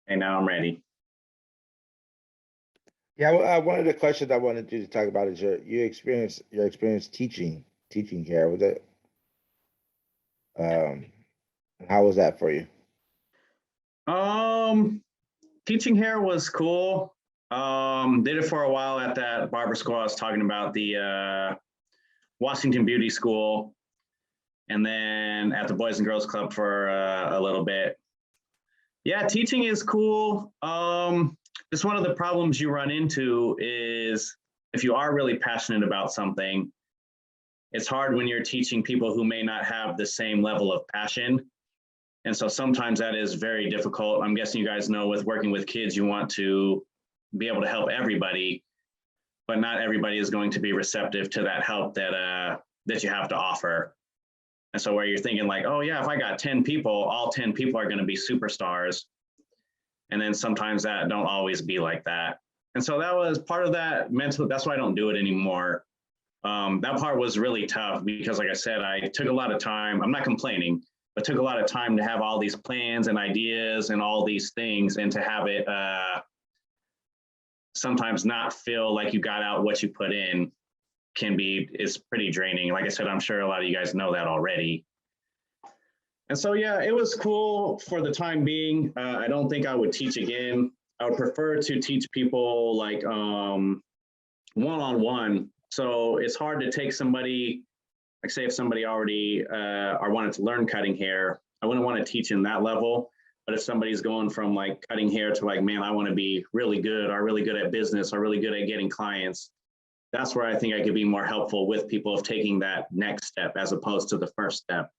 Okay, now I'm ready. Yeah, one of the questions I wanted you to talk about is your experience teaching hair. Was it um how was that for you? Um, Teaching hair was cool. Did it for a while at that barber school I was talking about, the Washington Beauty School, and then at the Boys and Girls Club for a little bit. Yeah, teaching is cool. Just one of the problems you run into is if you are really passionate about something, it's hard when you're teaching people who may not have the same level of passion. And so sometimes that is very difficult. I'm guessing you guys know with working with kids, you want to be able to help everybody, but not everybody is going to be receptive to that help that you have to offer. And so where you're thinking like, oh yeah, if I got 10 people, all 10 people are going to be superstars. And then sometimes that don't always be like that. And so that was part of that mental, that's why I don't do it anymore. That part was really tough because like I said, I took a lot of time. I'm not complaining, but took a lot of time to have all these plans and ideas and all these things and to have it sometimes not feel like you got out what you put in is pretty draining. Like I said, I'm sure a lot of you guys know that already. And so, yeah, it was cool for the time being. I don't think I would teach again. I would prefer to teach people like one-on-one. So it's hard to take somebody, like say if somebody already are wanted to learn cutting hair, I wouldn't want to teach in that level. But if somebody's going from like cutting hair to like, man, I want to be really good or really good at business or really good at getting clients, that's where I think I could be more helpful with people of taking that next step as opposed to the first step.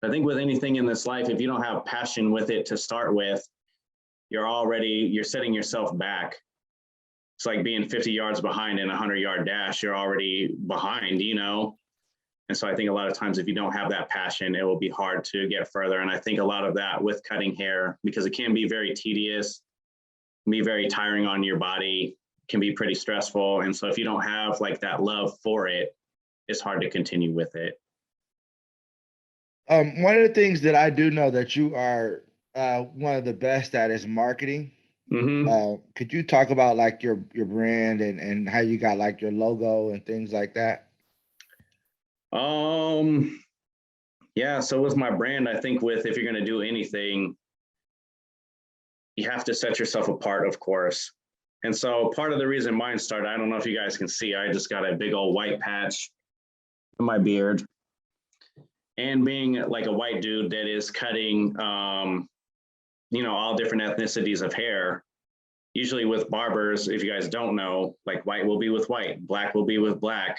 I think with anything in this life, if you don't have passion with it to start with, you're setting yourself back. It's like being 50 yards behind in a 100-yard dash, you're already behind, you know? And so I think a lot of times if you don't have that passion, it will be hard to get further. And I think a lot of that with cutting hair, because it can be very tedious, can be very tiring on your body, can be pretty stressful. And so if you don't have like that love for it, it's hard to continue with it. One of the things that I do know that you are one of the best at is marketing. Could you talk about like your brand and how you got like your logo and things like that? Yeah, so with my brand, I think if you're going to do anything, you have to set yourself apart, of course. And so part of the reason mine started, I don't know if you guys can see, I just got a big old white patch in my beard. And being like a white dude that is cutting, all different ethnicities of hair, usually with barbers, if you guys don't know, like white will be with white, black will be with black,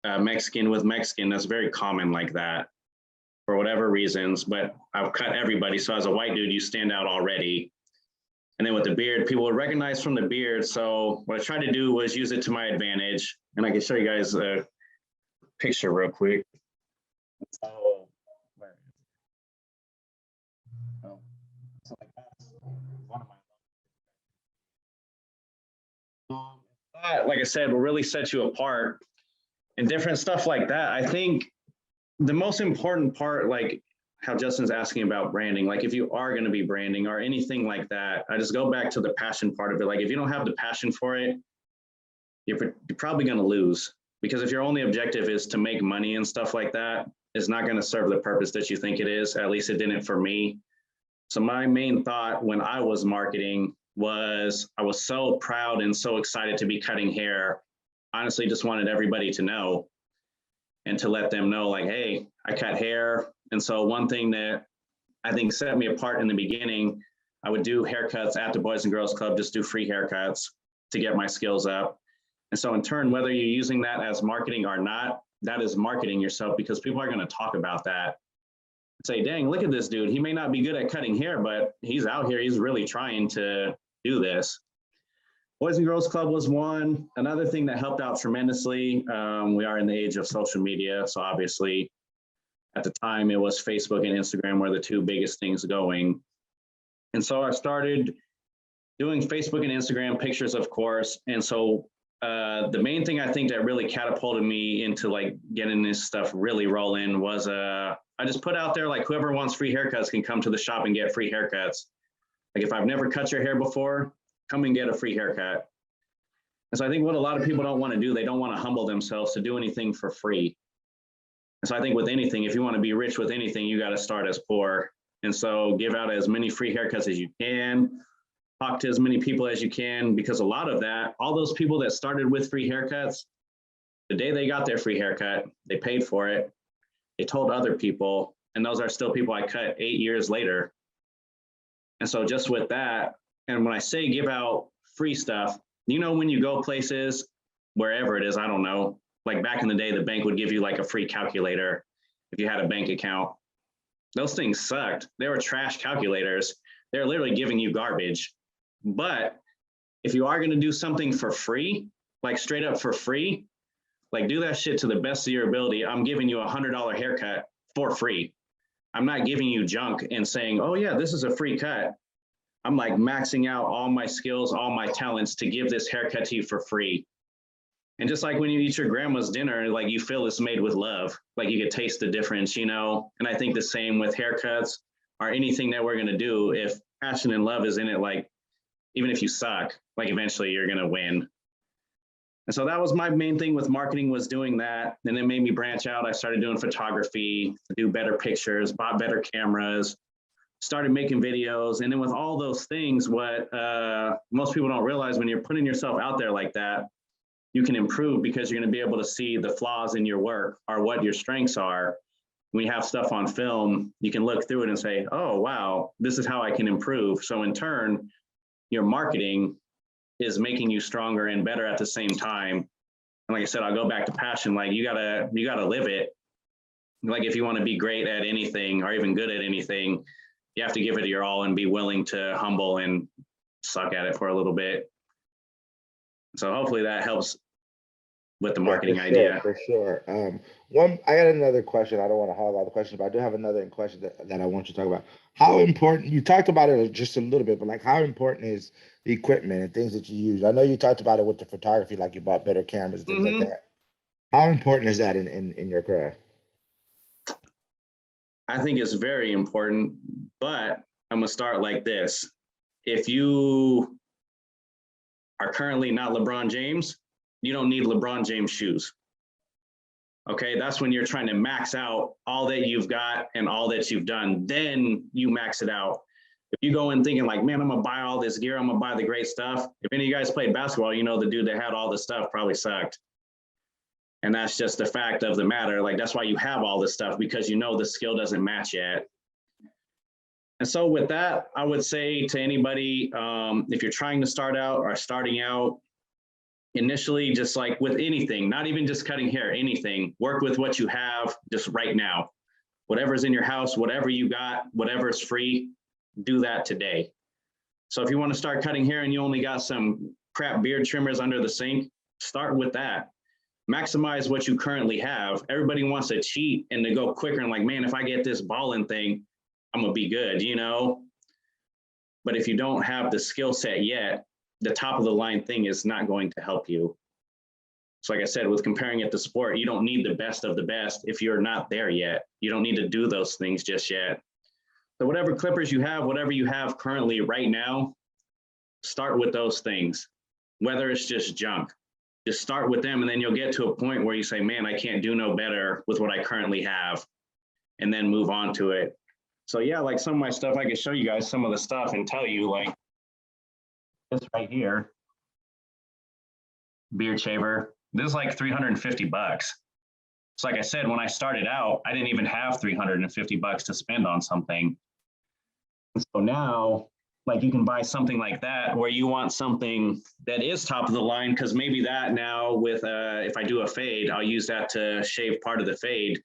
Mexican with Mexican. That's very common like that for whatever reasons, but I've cut everybody. So as a white dude, you stand out already. And then with the beard, people would recognize from the beard. So what I tried to do was use it to my advantage. And I can show you guys a picture real quick. So, like that's one of my, like I said, will really set you apart and different stuff like that. I think the most important part, like how Justin's asking about branding, like if you are going to be branding or anything like that, I just go back to the passion part of it. Like if you don't have the passion for it, you're probably going to lose, because if your only objective is to make money and stuff like that, it's not going to serve the purpose that you think it is. At least it didn't for me. So my main thought when I was marketing was I was so proud and so excited to be cutting hair. Honestly, just wanted everybody to know and to let them know like, hey, I cut hair. And so one thing that I think set me apart in the beginning, I would do haircuts at the Boys and Girls Club, just do free haircuts to get my skills up. And so in turn, whether you're using that as marketing or not, that is marketing yourself, because people are going to talk about that. Say, dang, look at this dude. He may not be good at cutting hair, but he's out here. He's really trying to do this. Boys and Girls Club was one. Another thing that helped out tremendously, we are in the age of social media. So obviously at the time it was Facebook and Instagram were the two biggest things going. And so I started doing Facebook and Instagram pictures, of course. And so the main thing I think that really catapulted me into like getting this stuff really rolling was I just put out there like whoever wants free haircuts can come to the shop and get free haircuts. Like if I've never cut your hair before, come and get a free haircut. And so I think what a lot of people don't want to do, they don't want to humble themselves to do anything for free. And so I think with anything, if you want to be rich with anything, you got to start as poor. And so give out as many free haircuts as you can, talk to as many people as you can, because a lot of that, all those people that started with free haircuts, the day they got their free haircut, they paid for it, they told other people, and those are still people I cut 8 years later. And so just with that, and when I say give out free stuff, you know, when you go places, wherever it is, I don't know, like back in the day, the bank would give you like a free calculator if you had a bank account. Those things sucked. They were trash calculators. They're literally giving you garbage. But if you are going to do something for free, like straight up for free, like do that shit to the best of your ability. I'm giving you $100 haircut for free. I'm not giving you junk and saying, oh yeah, this is a free cut. I'm like maxing out all my skills, all my talents to give this haircut to you for free. And just like when you eat your grandma's dinner, like you feel it's made with love, like you could taste the difference, you know? And I think the same with haircuts or anything that we're going to do. If passion and love is in it, like even if you suck, like eventually you're going to win. And so that was my main thing with marketing, was doing that. And it made me branch out. I started doing photography, do better pictures, bought better cameras, started making videos. And then with all those things, what most people don't realize, when you're putting yourself out there like that, you can improve because you're going to be able to see the flaws in your work or what your strengths are. When you have stuff on film, you can look through it and say, oh, wow, this is how I can improve. So in turn, your marketing is making you stronger and better at the same time. And like I said, I'll go back to passion. Like you gotta live it. Like if you want to be great at anything or even good at anything, you have to give it your all and be willing to humble and suck at it for a little bit. So hopefully that helps with the marketing idea. For sure. I got another question. I don't want to hog all the questions, but I do have another question that I want you to talk about. How important, you talked about it just a little bit, but like how important is the equipment and things that you use? I know you talked about it with the photography, like you bought better cameras, things like that. How important is that in your craft? I think it's very important, but I'm gonna start like this. If you are currently not LeBron James, you don't need LeBron James shoes. Okay, that's when you're trying to max out all that you've got and all that you've done. Then you max it out. If you go in thinking like, man, I'm gonna buy all this gear, I'm gonna buy the great stuff. If any of you guys played basketball, you know the dude that had all the stuff probably sucked. And that's just the fact of the matter. Like that's why you have all this stuff, because you know the skill doesn't match yet. And so with that, I would say to anybody, if you're trying to start out or starting out, initially, just like with anything, not even just cutting hair, anything, work with what you have just right now. Whatever's in your house, whatever you got, whatever's free, do that today. So if you want to start cutting hair and you only got some crap beard trimmers under the sink, start with that. Maximize what you currently have. Everybody wants to cheat and to go quicker and like, man, if I get this balling thing, I'm gonna be good, you know? But if you don't have the skill set yet, the top of the line thing is not going to help you. So like I said, with comparing it to sport, you don't need the best of the best if you're not there yet. You don't need to do those things just yet. So whatever clippers you have, whatever you have currently right now, start with those things. Whether it's just junk, just start with them, and then you'll get to a point where you say, man, I can't do no better with what I currently have, and then move on to it. So yeah, like some of my stuff, I can show you guys some of the stuff and tell you, like this right here, beard shaver, this is like 350 bucks. So like I said, when I started out, I didn't even have 350 bucks to spend on something. And so now, like you can buy something like that where you want something that is top of the line, because maybe that now with, if I do a fade, I'll use that to shave part of the fade.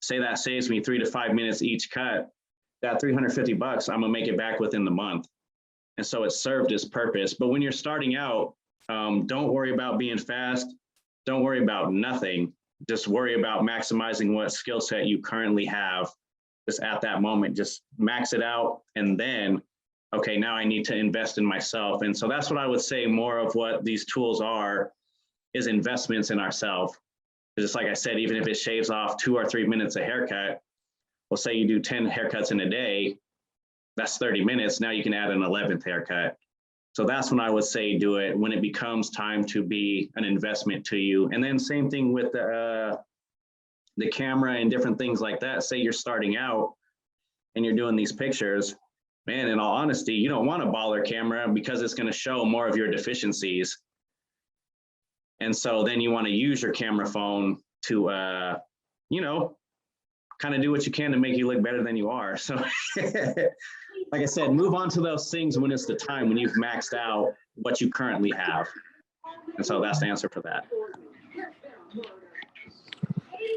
Say that saves me 3 to 5 minutes each cut. That 350 bucks, I'm gonna make it back within the month. And so it served its purpose. But when you're starting out, don't worry about being fast. Don't worry about nothing. Just worry about maximizing what skill set you currently have. Just at that moment, just max it out. And then, okay, now I need to invest in myself. And so that's what I would say more of what these tools are, is investments in ourselves. Just like I said, even if it shaves off 2 or 3 minutes a haircut, well, say you do 10 haircuts in a day, that's 30 minutes. Now you can add an 11th haircut. So that's when I would say do it, when it becomes time to be an investment to you. And then same thing with the camera and different things like that. Say you're starting out and you're doing these pictures, man, in all honesty, you don't want a baller camera because it's going to show more of your deficiencies. And so then you want to use your camera phone to, you know, kind of do what you can to make you look better than you are. So like I said, move on to those things when it's the time, when you've maxed out what you currently have. And so that's the answer for that.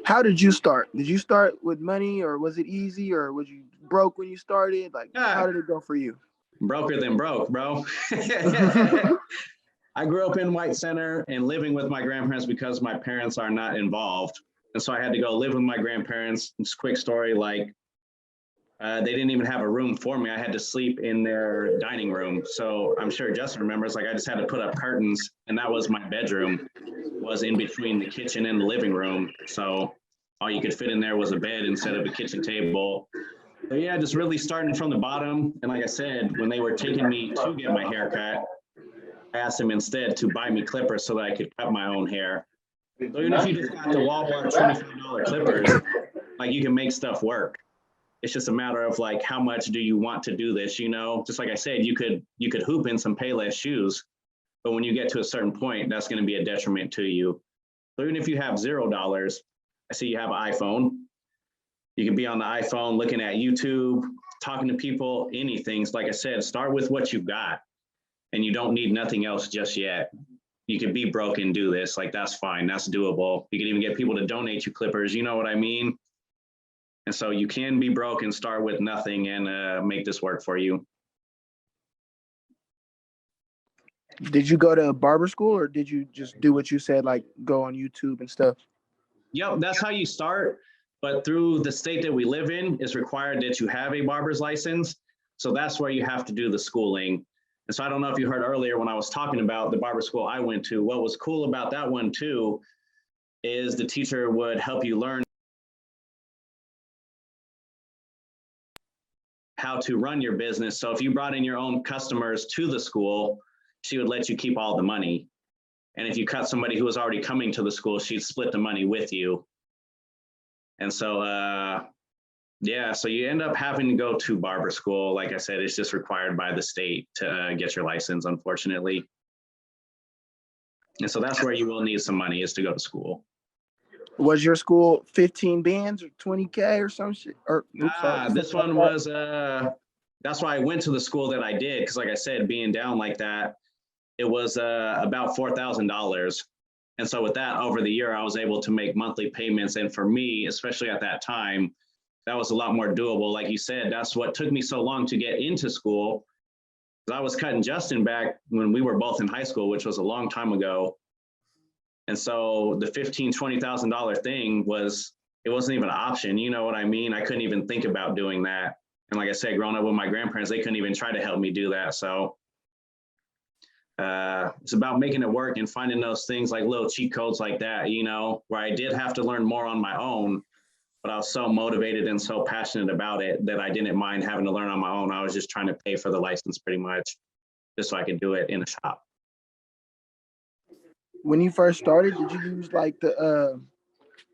How did you start? Did you start with money, or was it easy, or was you broke when you started? Like, how did it go for you? Broker than broke, bro. I grew up in White Center and living with my grandparents because my parents are not involved. And so I had to go live with my grandparents. Just quick story, like they didn't even have a room for me. I had to sleep in their dining room. So I'm sure Justin remembers, like I just had to put up curtains, and that was my bedroom, was in between the kitchen and the living room. So all you could fit in there was a bed instead of a kitchen table. So yeah, just really starting from the bottom. And like I said, when they were taking me to get my haircut, I asked them instead to buy me clippers so that I could cut my own hair. So even if you just got the Walmart $25 clippers, like you can make stuff work. It's just a matter of like, how much do you want to do this? You know, just like I said, you could hoop in some Payless shoes, but when you get to a certain point, that's going to be a detriment to you. So even if you have $0, I see you have an iPhone. You can be on the iPhone looking at YouTube, talking to people, anything. So like I said, start with what you've got, and you don't need nothing else just yet. You could be broke and do this, like that's fine, that's doable. You can even get people to donate you clippers, you know what I mean? And so you can be broke and start with nothing and make this work for you. Did you go to barber school, or did you just do what you said, like go on YouTube and stuff? Yep, that's how you start. But through the state that we live in, it's required that you have a barber's license. So that's where you have to do the schooling. And so I don't know if you heard earlier when I was talking about the barber school I went to, what was cool about that one too, is the teacher would help you learn how to run your business. So if you brought in your own customers to the school, she would let you keep all the money. And if you cut somebody who was already coming to the school, she'd split the money with you. And so, yeah, so you end up having to go to barber school. Like I said, it's just required by the state to get your license, unfortunately. And so that's where you will need some money, is to go to school. Was your school 15 bands or 20K or some shit? Or this one was, that's why I went to the school that I did. Because like I said, being down like that, it was about $4,000. And so with that, over the year, I was able to make monthly payments. And for me, especially at that time, that was a lot more doable. Like you said, that's what took me so long to get into school. I was cutting Justin back when we were both in high school, which was a long time ago. And so the $15,000, $20,000 thing it wasn't even an option. You know what I mean? I couldn't even think about doing that. And like I said, growing up with my grandparents, they couldn't even try to help me do that. So it's about making it work and finding those things like little cheat codes like that, you know, where I did have to learn more on my own, but I was so motivated and so passionate about it that I didn't mind having to learn on my own. I was just trying to pay for the license pretty much just so I could do it in a shop. When you first started, did you use like the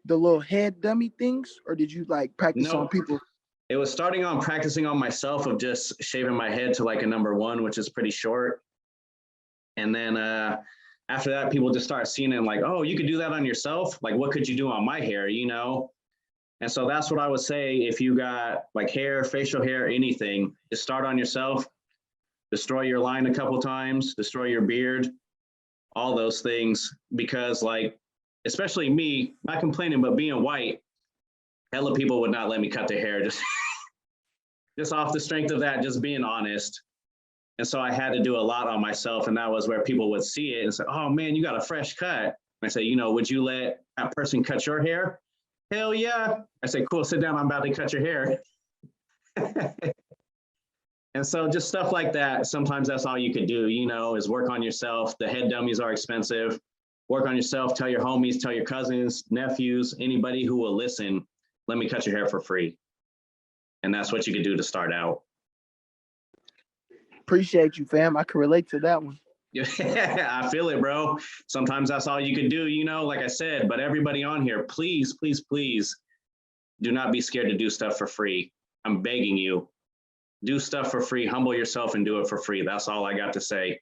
little head dummy things, or did you like practice on people? It was starting on practicing on myself of just shaving my head to like a #1, which is pretty short. And then after that, people just start seeing it like, oh, you could do that on yourself. Like, what could you do on my hair, you know? And so that's what I would say. If you got like hair, facial hair, anything, just start on yourself, destroy your line a couple times, destroy your beard, all those things. Because like, especially me, not complaining, but being white, hella people would not let me cut their hair just off the strength of that, just being honest. And so I had to do a lot on myself. And that was where people would see it and say, oh man, you got a fresh cut. And I say, you know, would you let that person cut your hair? Hell yeah. I say, cool, sit down, I'm about to cut your hair. And so just stuff like that, sometimes that's all you can do, you know, is work on yourself. The head dummies are expensive. Work on yourself, tell your homies, tell your cousins, nephews, anybody who will listen, let me cut your hair for free. And that's what you could do to start out. Appreciate you, fam. I can relate to that one. Yeah, I feel it, bro. Sometimes that's all you can do, you know, like I said, but everybody on here, please, please, please do not be scared to do stuff for free. I'm begging you, do stuff for free, humble yourself and do it for free. That's all I got to say.